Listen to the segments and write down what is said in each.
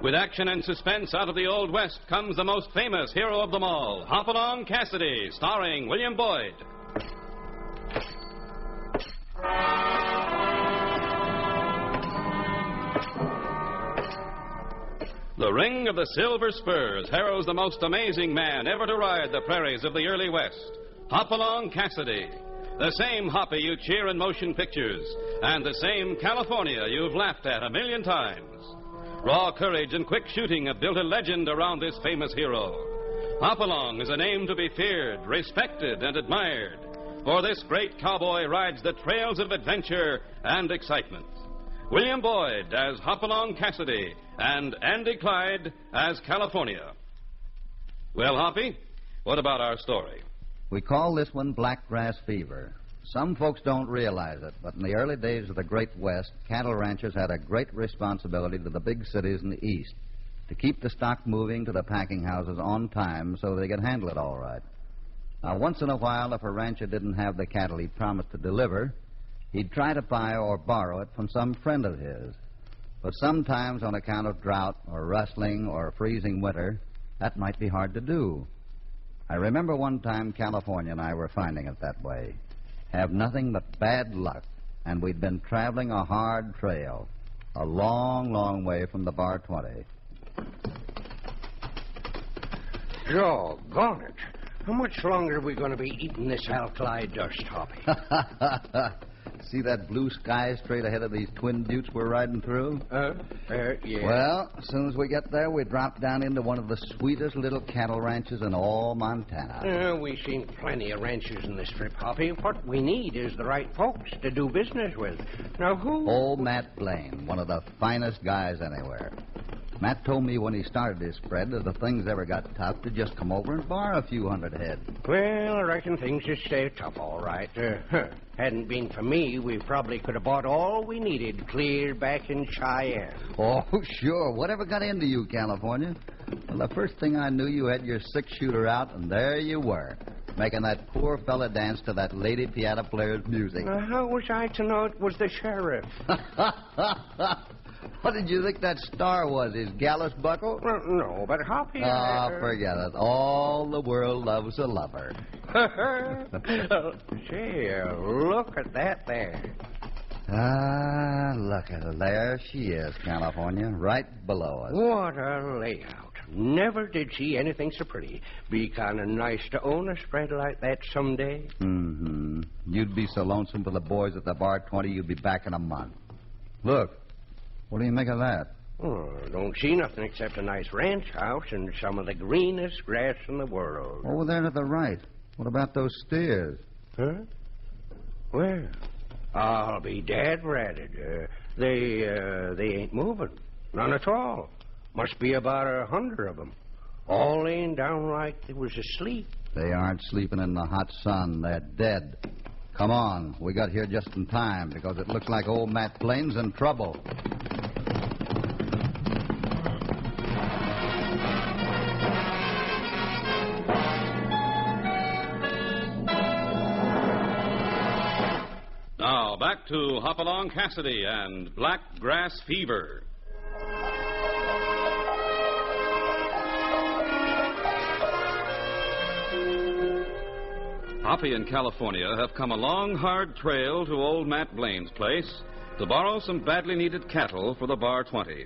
With action and suspense out of the Old West comes the most famous hero of them all, Hopalong Cassidy, starring William Boyd. The ring of the Silver Spurs heralds the most amazing man ever to ride the prairies of the early West, Hopalong Cassidy. The same Hoppy you cheer in motion pictures, and the same California you've laughed at a million times. Raw courage and quick shooting have built a legend around this famous hero. Hopalong is a name to be feared, respected, and admired, for this great cowboy rides the trails of adventure and excitement. William Boyd as Hopalong Cassidy and Andy Clyde as California. Well, Hoppy, what about our story? We call this one Blackgrass Fever. Some folks don't realize it, but in the early days of the Great West, cattle ranchers had a great responsibility to the big cities in the East to keep the stock moving to the packing houses on time so they could handle it all right. Now, once in a while, if a rancher didn't have the cattle he promised to deliver, he'd try to buy or borrow it from some friend of his. But sometimes, on account of drought or rustling or freezing winter, that might be hard to do. I remember one time California and I were finding it that way. Have nothing but bad luck, and we'd been traveling a hard trail, a long, long way from the Bar 20. Doggone it. How much longer are we going to be eating this alkali dust, Hoppy? See that blue sky straight ahead of these twin buttes we're riding through? Yeah. Well, as soon as we get there, we drop down into one of the sweetest little cattle ranches in all Montana. We've seen plenty of ranches in this trip, Hoppy. What we need is the right folks to do business with. Now, who? Old Matt Blaine, one of the finest guys anywhere. Matt told me when he started his spread that if things ever got tough, to just come over and borrow a few hundred head. Well, I reckon things just stay tough, all right. Hadn't been for me, we probably could have bought all we needed clear back in Cheyenne. Oh, sure. Whatever got into you, California? Well, the first thing I knew, you had your six-shooter out, and there you were, making that poor fella dance to that lady piano player's music. How was I to know it was the sheriff? What did you think that star was, his gallows buckle? No, but Hoppy... forget it. All the world loves a lover. Say, look at that there. Look at her. There she is, California, right below us. What a layout. Never did see anything so pretty. Be kind of nice to own a spread like that someday. Mm-hmm. You'd be so lonesome for the boys at the Bar 20, you'd be back in a month. Look. What do you make of that? Oh, don't see nothing except a nice ranch house and some of the greenest grass in the world. Over there to the right. What about those steers? Huh? Well, I'll be dad ratted. They ain't moving. None at all. Must be about 100 of them. All laying down like they was asleep. They aren't sleeping in the hot sun. They're dead. Come on. We got here just in time because it looks like old Matt Blaine's in trouble. Now, back to Hopalong Cassidy and Blackgrass Fever. Hoppy and California have come a long, hard trail to old Matt Blaine's place to borrow some badly needed cattle for the Bar 20.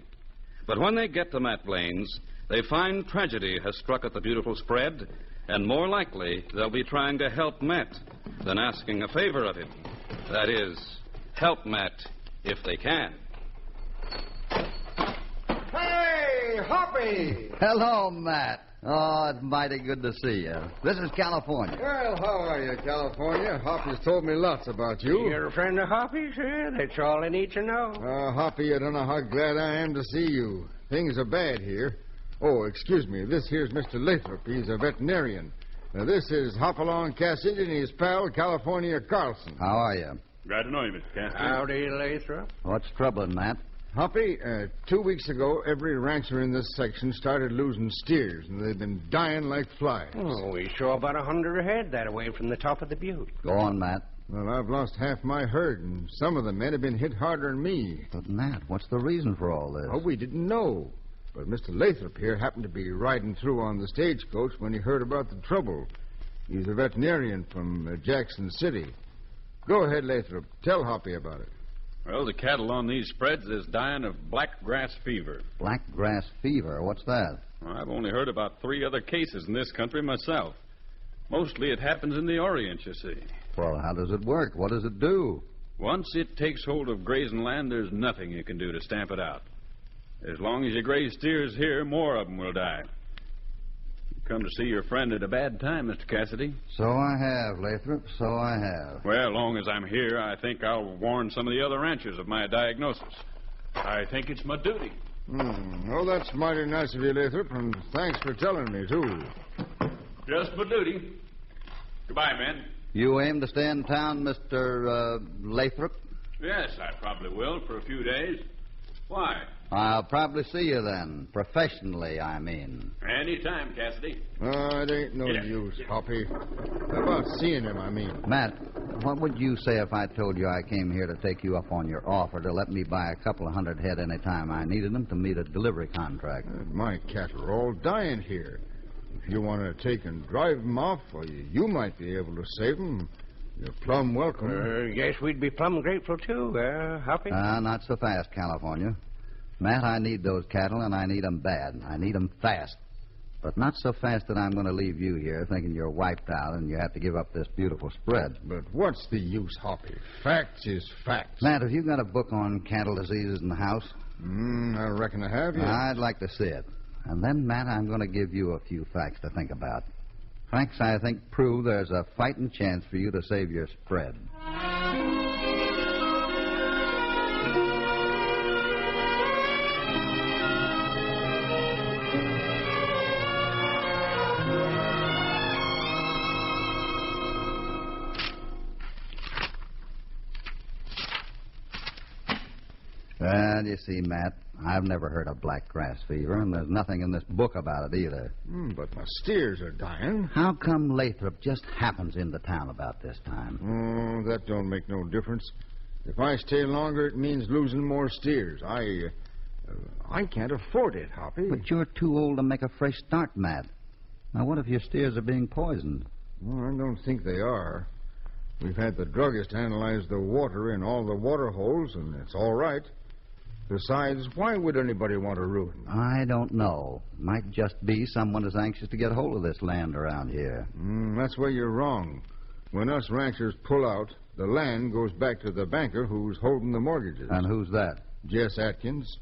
But when they get to Matt Blaine's, they find tragedy has struck at the beautiful spread, and more likely they'll be trying to help Matt than asking a favor of him. That is, help Matt if they can. Hey, Hoppy! Hello, Matt. Oh, it's mighty good to see you. This is California. Well, how are you, California? Hoppy's told me lots about you. You're a friend of Hoppy's, sir? That's all I need to know. Hoppy, you don't know how glad I am to see you. Things are bad here. Oh, excuse me. This here's Mr. Lathrop. He's a veterinarian. This is Hopalong Cassidy and his pal, California Carlson. How are you? Glad to know you, Mr. Cassidy. Howdy, Lathrop. What's troubling, Matt? Hoppy, 2 weeks ago, every rancher in this section started losing steers, and they've been dying like flies. Oh, we saw about 100 ahead that away from the top of the butte. Go on, Matt. Well, I've lost half my herd, and some of the men have been hit harder than me. But, Matt, what's the reason for all this? Oh, we didn't know. But Mr. Lathrop here happened to be riding through on the stagecoach when he heard about the trouble. He's a veterinarian from Jackson City. Go ahead, Lathrop. Tell Hoppy about it. Well, the cattle on these spreads is dying of black grass fever. Black grass fever? What's that? Well, I've only heard about 3 other cases in this country myself. Mostly it happens in the Orient, you see. Well, how does it work? What does it do? Once it takes hold of grazing land, there's nothing you can do to stamp it out. As long as you graze steers here, more of them will die. You come to see your friend at a bad time, Mr. Cassidy. So I have, Lathrop, so I have. Well, long as I'm here, I think I'll warn some of the other ranchers of my diagnosis. I think it's my duty. Oh, that's mighty nice of you, Lathrop, and thanks for telling me, too. Just my duty. Goodbye, men. You aim to stay in town, Mr. Lathrop? Yes, I probably will for a few days. Why? I'll probably see you then. Professionally, I mean. Any time, Cassidy. Oh, it ain't no use, Hoppy. About seeing him, I mean. Matt, what would you say if I told you I came here to take you up on your offer to let me buy a couple of 100 head any time I needed them to meet a delivery contract? My cattle are all dying here. If you want to take and drive them off, or you might be able to save them. You're plumb welcome. Yes, we'd be plumb grateful, too, Hoppy. Not so fast, California. Matt, I need those cattle, and I need them bad. I need them fast. But not so fast that I'm going to leave you here thinking you're wiped out and you have to give up this beautiful spread. But what's the use, Hoppy? Facts is facts. Matt, have you got a book on cattle diseases in the house? I reckon I have, yeah. I'd like to see it. And then, Matt, I'm going to give you a few facts to think about. Facts I think prove there's a fighting chance for you to save your spread. Well, you see, Matt, I've never heard of black grass fever, and there's nothing in this book about it either. But my steers are dying. How come Lathrop just happens into town about this time? Oh, that don't make no difference. If I stay longer, it means losing more steers. I can't afford it, Hoppy. But you're too old to make a fresh start, Matt. Now, what if your steers are being poisoned? Well, I don't think they are. We've had the druggist analyze the water in all the water holes, and it's all right. Besides, why would anybody want to ruin them? I don't know. Might just be someone is anxious to get hold of this land around here. That's where you're wrong. When us ranchers pull out, the land goes back to the banker who's holding the mortgages. And who's that? Jess Atkins.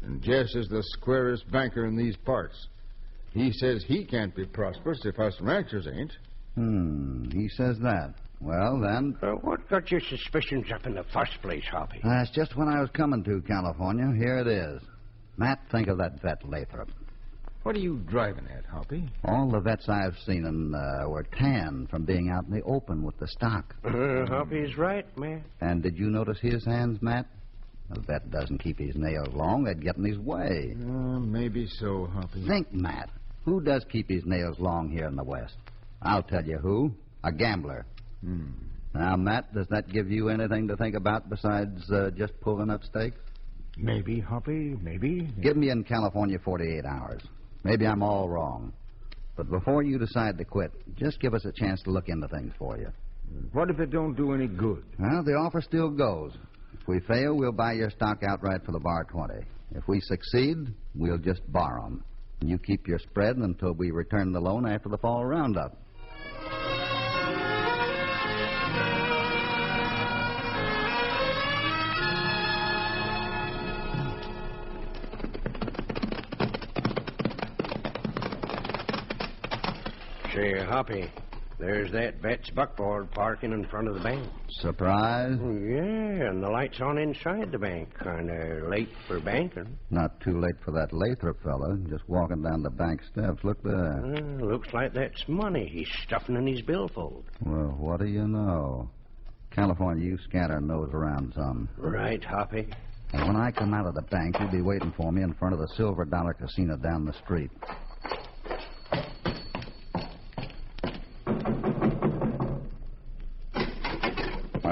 And Jess is the squarest banker in these parts. He says he can't be prosperous if us ranchers ain't. He says that. Well, then... What got your suspicions up in the first place, Hoppy? That's just what I was coming to, California. Here it is. Matt, think of that vet, Lathrop. What are you driving at, Hoppy? All the vets I've seen were tanned from being out in the open with the stock. Hoppy's right, man. And did you notice his hands, Matt? The vet doesn't keep his nails long. They'd get in his way. Maybe so, Hoppy. Think, Matt. Who does keep his nails long here in the West? I'll tell you who. A gambler. Now, Matt, does that give you anything to think about besides just pulling up stakes? Maybe, Hoppy, maybe. Give me in California 48 hours. Maybe I'm all wrong. But before you decide to quit, just give us a chance to look into things for you. What if it don't do any good? Well, the offer still goes. If we fail, we'll buy your stock outright for the bar 20. If we succeed, we'll just borrow 'em. And you keep your spread until we return the loan after the fall roundup. Say, Hoppy, there's that vet's buckboard parking in front of the bank. Surprise? Yeah, and the light's on inside the bank. Kind of late for banking. Not too late for that Lathrop fella. Just walking down the bank steps. Look there. Looks like that's money he's stuffing in his billfold. Well, what do you know? California, you scatter nose around some. Right, Hoppy. And when I come out of the bank, you'll be waiting for me in front of the Silver Dollar Casino down the street.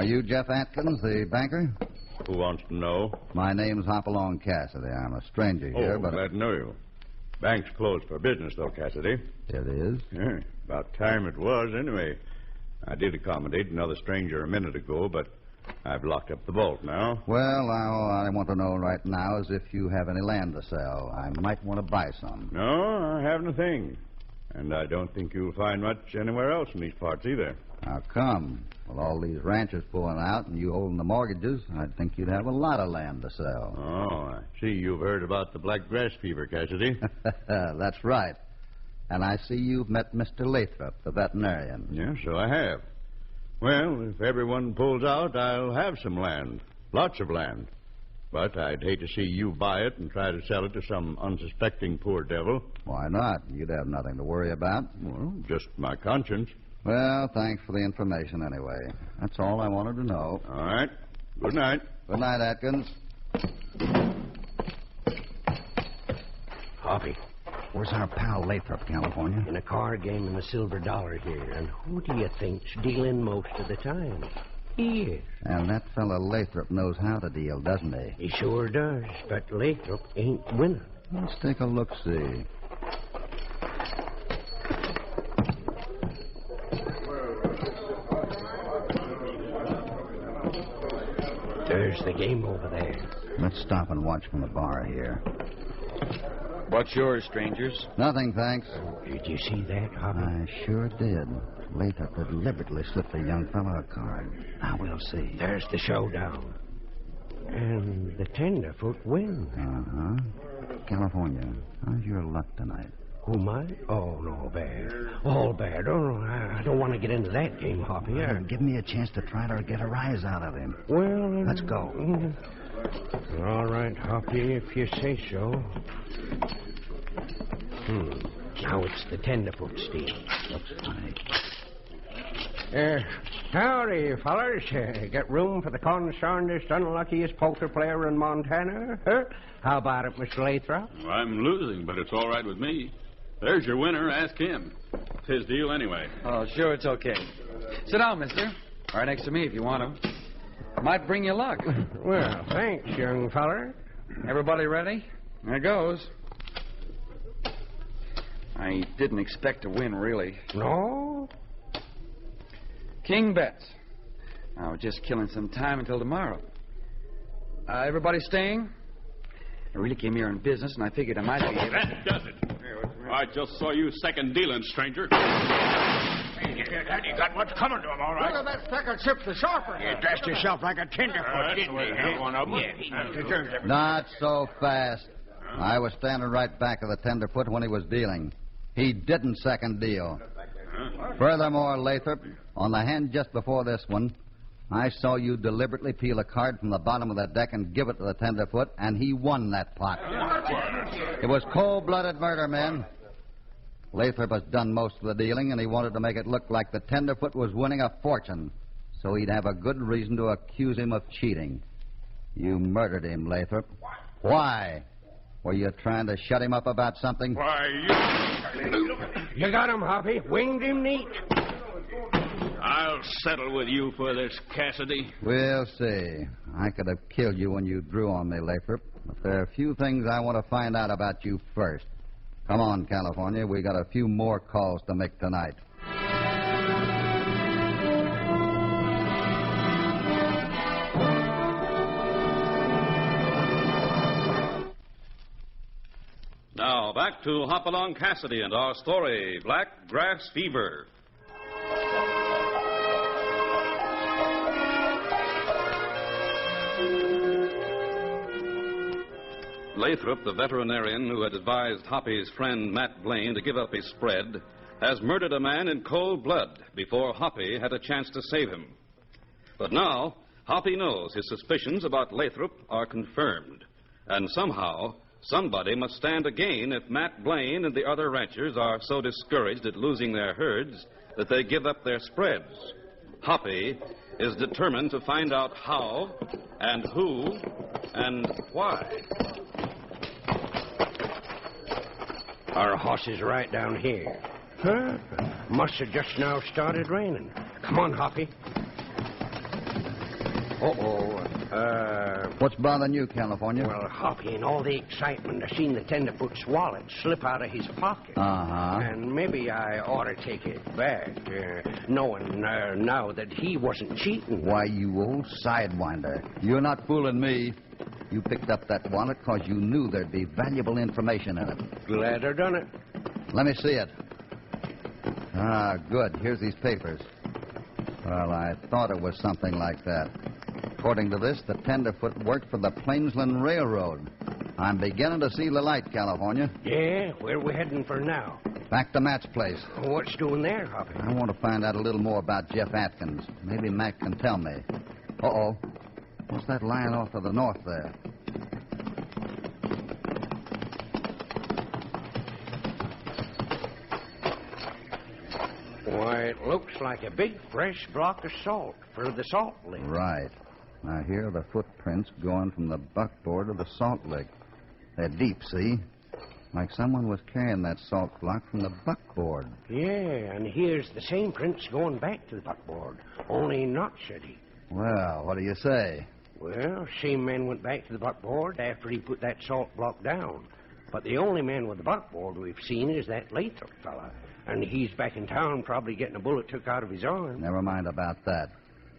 you Jeff Atkins, the banker? Who wants to know? My name's Hopalong Cassidy. I'm a stranger here, but... glad to know you. Bank's closed for business, though, Cassidy. It is? Yeah, about time it was, anyway. I did accommodate another stranger a minute ago, but I've locked up the vault now. Well, all I want to know right now is if you have any land to sell. I might want to buy some. No, I haven't a thing. And I don't think you'll find much anywhere else in these parts either. How come? With all these ranches pulling out and you holding the mortgages, I'd think you'd have a lot of land to sell. Oh, I see you've heard about the black grass fever, Cassidy. That's right. And I see you've met Mr. Lathrop, the veterinarian. Yeah, so I have. Well, if everyone pulls out, I'll have some land. Lots of land. But I'd hate to see you buy it and try to sell it to some unsuspecting poor devil. Why not? You'd have nothing to worry about. Well, just my conscience. Well, thanks for the information anyway. That's all I wanted to know. All right. Good night. Good night, Atkins. Hoppy, Where's our pal Lathrop, California? in a card game in the Silver Dollar here. And who do you think's dealing most of the time? He is. And that fella Lathrop knows how to deal, doesn't he? He sure does. But Lathrop ain't winning. Let's take a look-see. There's the game over there. Let's stop and watch from the bar here. What's yours, strangers? Nothing, thanks. Did you see that, Hoppy? I sure did. Lathrop deliberately slipped the young fellow a card. Now we'll see. There's the showdown. And the tenderfoot wins. Uh-huh. California, how's your luck tonight? Who, mine? Oh, no, bad. All bad. Oh, no, I don't want to get into that game, Hoppy. Give me a chance to try to get a rise out of him. Well... Let's go. All right, Hoppy, if you say so. Now it's the tenderfoot steal. Looks funny. Howdy, fellers. Got room for the concernedest, unluckiest poker player in Montana? Huh? How about it, Mr. Lathrop? Well, I'm losing, but it's all right with me. There's your winner. Ask him. It's his deal anyway. Oh, sure, it's okay. Sit down, mister. Right next to me if you want to. Might bring you luck. Well, thanks, young feller. Everybody ready? There goes. I didn't expect to win, really. No? King bets. I was just killing some time until tomorrow. Everybody staying? I really came here on business, and I figured I might be able... That does it. I just saw you second dealing, stranger. He got what's coming to him, all right. Look at that second chip, the sharper. He dressed himself like a tenderfoot, didn't he? One of them. Yeah, he deserves it. Not so fast. I was standing right back of the tenderfoot when he was dealing. He didn't second deal. Furthermore, Lathrop, on the hand just before this one, I saw you deliberately peel a card from the bottom of the deck and give it to the tenderfoot, and he won that pot. It was cold-blooded murder, men. Lathrop has done most of the dealing, and he wanted to make it look like the tenderfoot was winning a fortune, so he'd have a good reason to accuse him of cheating. You murdered him, Lathrop. Why? Were you trying to shut him up about something? Why, You got him, Hoppy. Winged him neat. I'll settle with you for this, Cassidy. We'll see. I could have killed you when you drew on me, Lathrop, but there are a few things I want to find out about you first. Come on, California. We got a few more calls to make tonight. Now, back to Hopalong Cassidy and our story, Black Grass Fever. Lathrop, the veterinarian who had advised Hoppy's friend Matt Blaine to give up his spread, has murdered a man in cold blood before Hoppy had a chance to save him. But now, Hoppy knows his suspicions about Lathrop are confirmed. And somehow, somebody must stand to gain if Matt Blaine and the other ranchers are so discouraged at losing their herds that they give up their spreads. Hoppy is determined to find out how and who and why. Our horse is right down here. Huh? Must have just now started raining. Come on, Hoppy. What's bothering you, California? Well, Hoppy, in all the excitement, I seen the tenderfoot's wallet slip out of his pocket. Uh-huh. And maybe I ought to take it back, knowing now that he wasn't cheating. Why, you old sidewinder. You're not fooling me. You picked up that wallet because you knew there'd be valuable information in it. Glad I done it. Let me see it. Ah, good. Here's these papers. Well, I thought it was something like that. According to this, the tenderfoot worked for the Plainsland Railroad. I'm beginning to see the light, California. Yeah? Where we heading for now? Back to Matt's place. What's doing there, Hoppy? I want to find out a little more about Jeff Atkins. Maybe Mac can tell me. Uh-oh. What's that lying off to the north there? Why, it looks like a big, fresh block of salt for the salt lick. Right. Now, here are the footprints going from the buckboard to the salt lick. They're deep, see? Like someone was carrying that salt block from the buckboard. Yeah, and here's the same prints going back to the buckboard, only not city. Well, what do you say? Well, same man went back to the buckboard after he put that salt block down. But the only man with the buckboard we've seen is that Lathrop fella. And he's back in town probably getting a bullet took out of his arm. Never mind about that.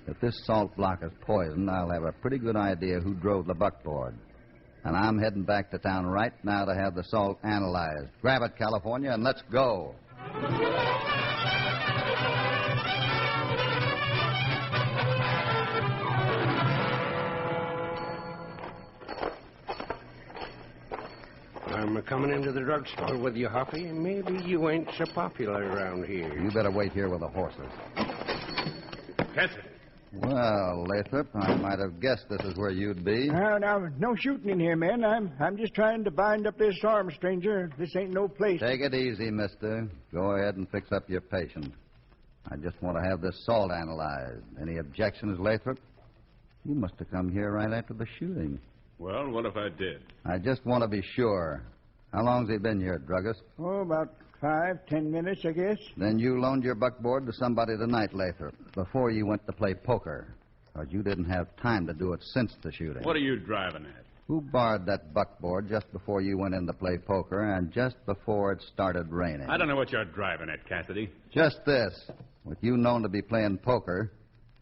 If this salt block is poisoned, I'll have a pretty good idea who drove the buckboard. And I'm heading back to town right now to have the salt analyzed. Grab it, California, and let's go. I'm coming into the drugstore with you, Hoppy. Maybe you ain't so popular around here. You better wait here with the horses. Cassidy. Well, Lathrop, I might have guessed this is where you'd be. Now, no shooting in here, men. I'm just trying to bind up this arm, stranger. This ain't no place. Take it easy, mister. Go ahead and fix up your patient. I just want to have this salt analyzed. Any objections, Lathrop? You must have come here right after the shooting. Well, what if I did? I just want to be sure. How long's he been here, druggist? Oh, about 5-10 minutes, I guess. Then you loaned your buckboard to somebody tonight, Lathrop, before you went to play poker. Because you didn't have time to do it since the shooting. What are you driving at? Who borrowed that buckboard just before you went in to play poker and just before it started raining? I don't know what you're driving at, Cassidy. Just this. With you known to be playing poker,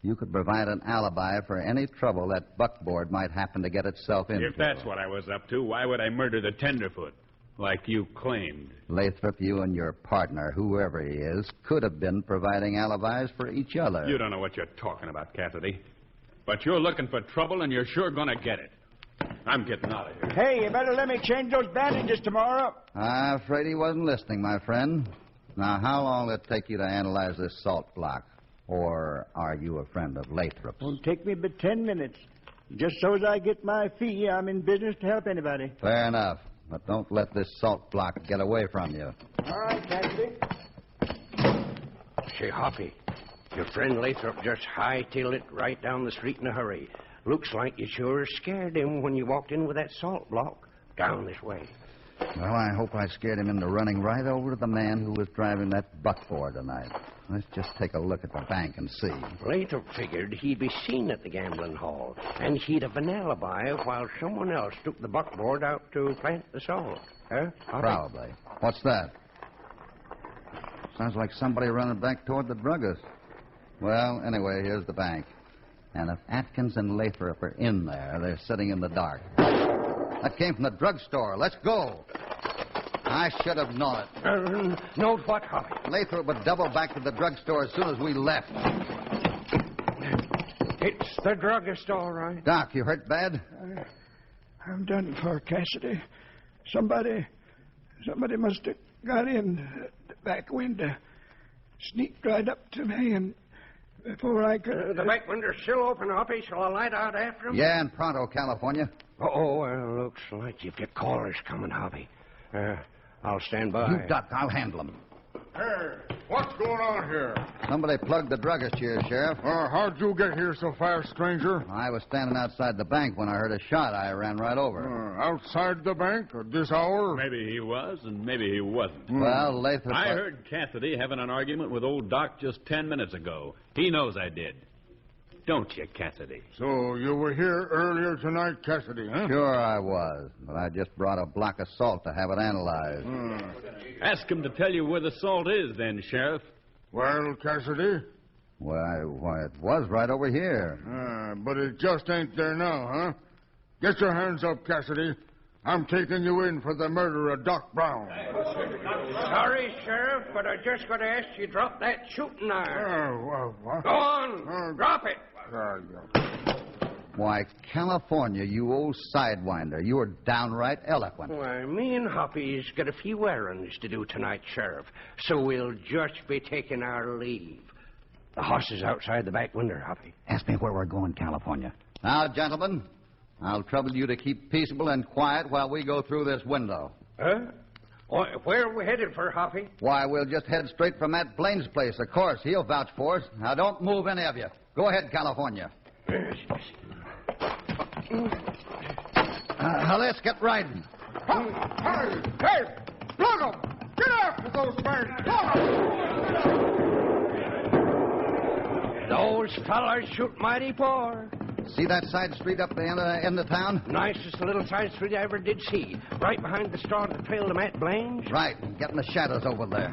you could provide an alibi for any trouble that buckboard might happen to get itself into. If that's what I was up to, why would I murder the tenderfoot, like you claimed? Lathrop, you and your partner, whoever he is, could have been providing alibis for each other. You don't know what you're talking about, Cassidy. But you're looking for trouble, and you're sure going to get it. I'm getting out of here. Hey, you better let me change those bandages tomorrow. I'm afraid he wasn't listening, my friend. Now, how long will it take you to analyze this salt block? Or are you a friend of Lathrop's? Won't take me but 10 minutes. Just so as I get my fee, I'm in business to help anybody. Fair enough. But don't let this salt block get away from you. All right, Cassidy. Say, Hoppy, your friend Lathrop just hightailed it right down the street in a hurry. Looks like you sure scared him when you walked in with that salt block down this way. Well, I hope I scared him into running right over to the man who was driving that buckboard tonight. Let's just take a look at the bank and see. Lathrop figured he'd be seen at the gambling hall, and he'd have an alibi while someone else took the buckboard out to plant the salt. Huh? Hoppy? Probably. What's that? Sounds like somebody running back toward the druggist. Well, anyway, here's the bank. And if Atkins and Lathrop are in there, they're sitting in the dark. That came from the drugstore. Let's go. I should have known it. Know what, Hoppy? Lathrop would double back to the drugstore as soon as we left. It's the druggist, all right. Doc, you hurt bad? I'm done for, Cassidy. Somebody must have got in the back window, sneaked right up to me, and before I could... The back window's still open, Hoppy. Shall I light out after him? Yeah, in Pronto, California. Looks like you've got callers coming, Hoppy. I'll stand by. You duck. I'll handle them. Hey, what's going on here? Somebody plugged the druggist here, Sheriff. How'd you get here so fast, stranger? I was standing outside the bank when I heard a shot. I ran right over. Outside the bank at this hour? Maybe he was, and maybe he wasn't. Well, Lathrop... I heard Cassidy having an argument with old Doc just 10 minutes ago. He knows I did. don't you, Cassidy? So you were here earlier tonight, Cassidy, huh? Sure I was, but I just brought a block of salt to have it analyzed. Ask him to tell you where the salt is, then, Sheriff. Well, Cassidy? Why, it was right over here. But it just ain't there now, huh? Get your hands up, Cassidy. I'm taking you in for the murder of Doc Brown. Sorry, Sheriff, but I just got to ask you to drop that shooting iron. What? Go on, drop it. Why, California, you old sidewinder, you are downright eloquent. Why, me and Hoppy's got a few errands to do tonight, Sheriff, so we'll just be taking our leave. The horse is outside the back window, Hoppy. Ask me where we're going, California. Now, gentlemen, I'll trouble you to keep peaceable and quiet while we go through this window. Huh? Where are we headed for, Hoppy? Why, we'll just head straight for Matt Blaine's place. Of course, he'll vouch for us. Now, don't move any of you. Go ahead, California. Now, let's get riding. Hey! Plug 'em! Get after those men! Plug 'em! Those fellas shoot mighty poor. See that side street up the end of town? Nicest little side street I ever did see. Right behind the store that trailed to Matt Blaine's. Right. Get in the shadows over there.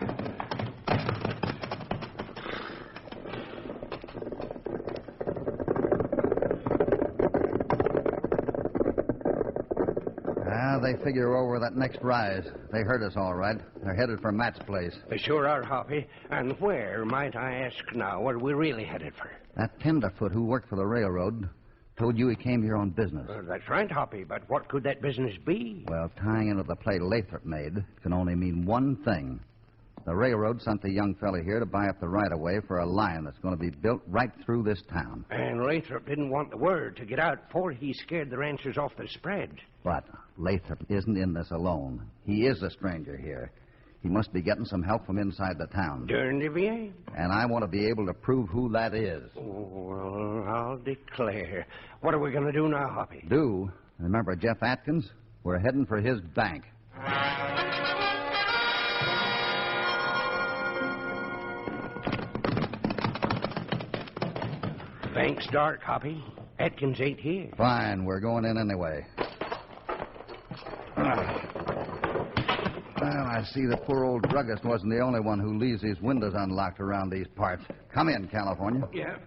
They figure over that next rise. They heard us all right. They're headed for Matt's place. They sure are, Hoppy. And where, might I ask now, what are we really headed for? That tenderfoot who worked for the railroad told you he came here on business. That's right, Hoppy, but what could that business be? Well, tying into the play Lathrop made can only mean one thing. The railroad sent the young fella here to buy up the right-of-way for a line that's going to be built right through this town. And Lathrop didn't want the word to get out before he scared the ranchers off the spread. But Lathrop isn't in this alone. He is a stranger here. He must be getting some help from inside the town. Darned if he ain't. And I want to be able to prove who that is. Oh, well, I'll declare. What are we going to do now, Hoppy? Do? Remember Jeff Atkins? We're heading for his bank. Bank's dark, Hoppy. Atkins ain't here. Fine, we're going in anyway. Well, I see the poor old druggist wasn't the only one who leaves his windows unlocked around these parts. Come in, California. Yeah.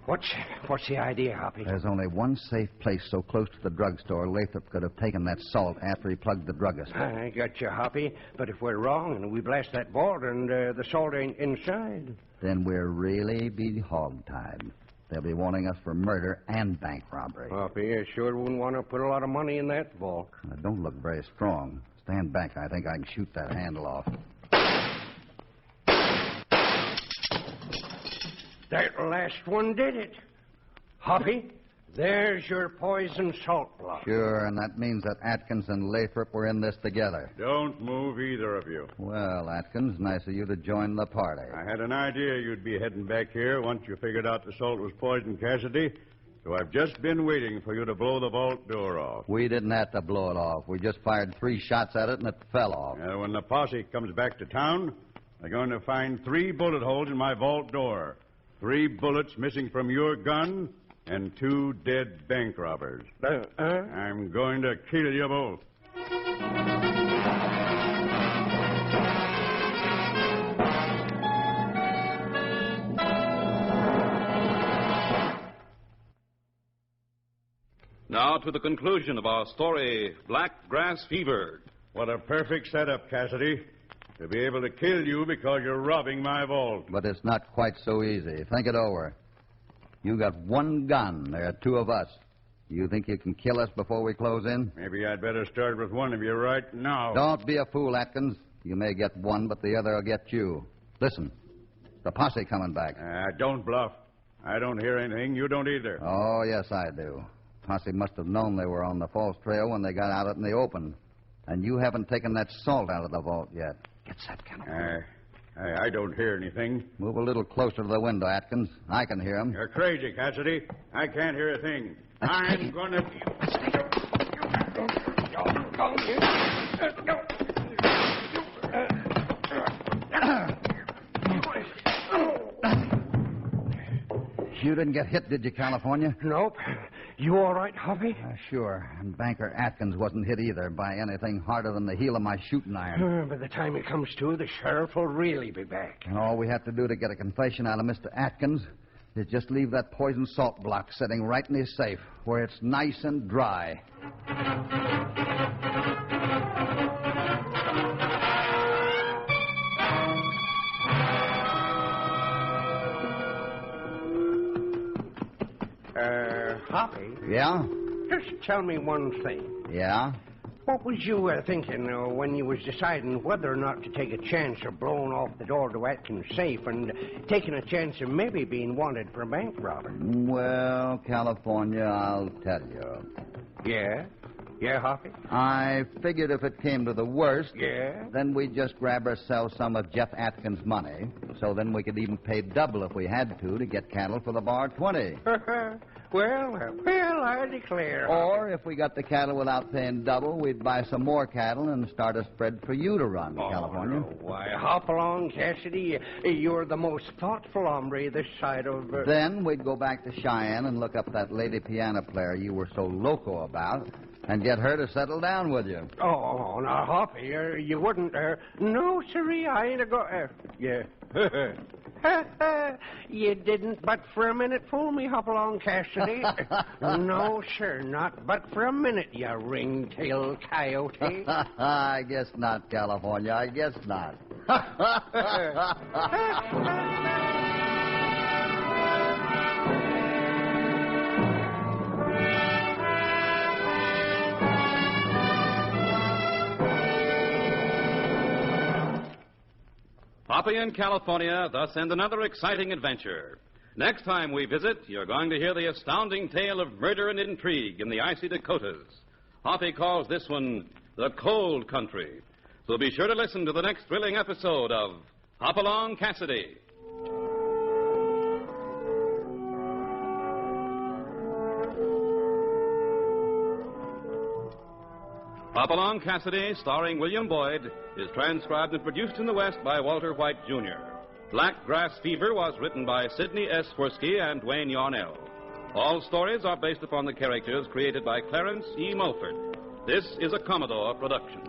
What's the idea, Hoppy? There's only one safe place so close to the drugstore Lathrop could have taken that salt after he plugged the druggist. I got you, Hoppy. But if we're wrong and we blast that vault and the salt ain't inside... Then we'll really be hogtied. They'll be wanting us for murder and bank robbery. Hoppy, I sure wouldn't want to put a lot of money in that vault. It don't look very strong. Stand back. I think I can shoot that handle off. That last one did it. Hoppy, there's your poison salt block. Sure, and that means that Atkins and Lathrop were in this together. Don't move, either of you. Well, Atkins, nice of you to join the party. I had an idea you'd be heading back here once you figured out the salt was poison, Cassidy. So I've just been waiting for you to blow the vault door off. We didn't have to blow it off. We just fired 3 shots at it and it fell off. When the posse comes back to town, they're going to find 3 bullet holes in my vault door. 3 bullets missing from your gun and 2 dead bank robbers. I'm going to kill you both. Now to the conclusion of our story, Black Grass Fever. What a perfect setup, Cassidy. To be able to kill you because you're robbing my vault. But it's not quite so easy. Think it over. You got 1 gun. There are 2 of us. You think you can kill us before we close in? Maybe I'd better start with one of you right now. Don't be a fool, Atkins. You may get one, but the other will get you. Listen, the posse coming back. Don't bluff. I don't hear anything. You don't either. Oh, yes, I do. Posse must have known they were on the false trail when they got out in the open. And you haven't taken that salt out of the vault yet. Get that, California. I don't hear anything. Move a little closer to the window, Atkins. I can hear them. You're crazy, Cassidy. I can't hear a thing. I'm going to... You didn't get hit, did you, California? Nope. You all right, Hoppy? Sure. And Banker Atkins wasn't hit either by anything harder than the heel of my shooting iron. By the time it comes to, the sheriff will really be back. And all we have to do to get a confession out of Mr. Atkins is just leave that poison salt block sitting right in his safe, where it's nice and dry. Hoppy? Yeah? Just tell me one thing. Yeah? What was you thinking when you was deciding whether or not to take a chance of blowing off the door to Atkins' safe and taking a chance of maybe being wanted for a bank robber? Well, California, I'll tell you. Yeah? Yeah, Hoppy? I figured if it came to the worst, Yeah? then we'd just grab ourselves some of Jeff Atkins' money, so then we could even pay double if we had to get cattle for the bar 20. Well, I declare. Or if we got the cattle without paying double, we'd buy some more cattle and start a spread for you to run, California. No. Why, Hopalong Cassidy, you're the most thoughtful hombre this side of... Then we'd go back to Cheyenne and look up that lady piano player you were so loco about and get her to settle down with you. Oh, now, Hoppy, you wouldn't... No, sirree, I ain't a-go... yeah. You didn't but for a minute fool me, Hopalong Cassidy. No, sir, not but for a minute, you ring-tailed coyote. I guess not, California. I guess not. Hoppy in California thus ends another exciting adventure. Next time we visit, you're going to hear the astounding tale of murder and intrigue in the icy Dakotas. Hoppy calls this one the Cold Country. So be sure to listen to the next thrilling episode of Hopalong Cassidy. Hopalong Cassidy, starring William Boyd, is transcribed and produced in the West by Walter White, Jr. Black Grass Fever was written by Sidney S. Forsky and Wayne Yarnell. All stories are based upon the characters created by Clarence E. Mulford. This is a Commodore production.